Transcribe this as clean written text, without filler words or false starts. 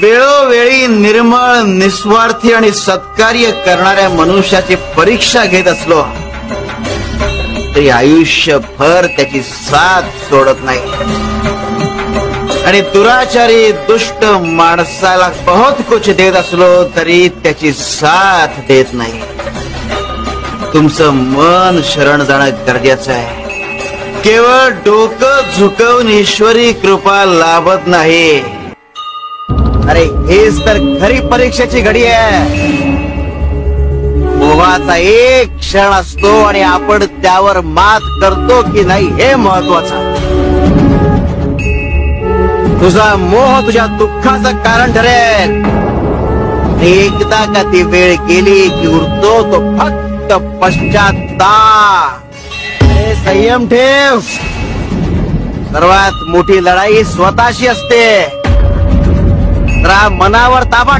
वेळोवेळी निर्मळ निस्वार्थी आणि सत्कार्य करणाऱ्या मनुष्याची परीक्षा घेत असलो तरी आयुष्यभर त्याची साथ सोडत नाही आणि दुराचारी दुष्ट माणसाला बहुत कुछ देत असलो तरी त्याची साथ देत नाही. तुमचं मन शरण जाणं गरजेचं आहे. केवळ डोकं झुकवून ईश्वरी कृपा लाभत नाही. अरे हेच तर खरी परीक्षेची घडी आहे. मोहाचा एक क्षण असतो आणि आपण त्यावर मात करतो की नाही हे महत्वाचं. तुझा मोह तुझ्या दुःखाचं कारण ठरेल. एकदा का ती वेळ गेली की उरतो तो फक्त पश्चाताप. संयम ठेव. सर्वात मोठी लढाई स्वतःशी असते. जरा मनावर ताबा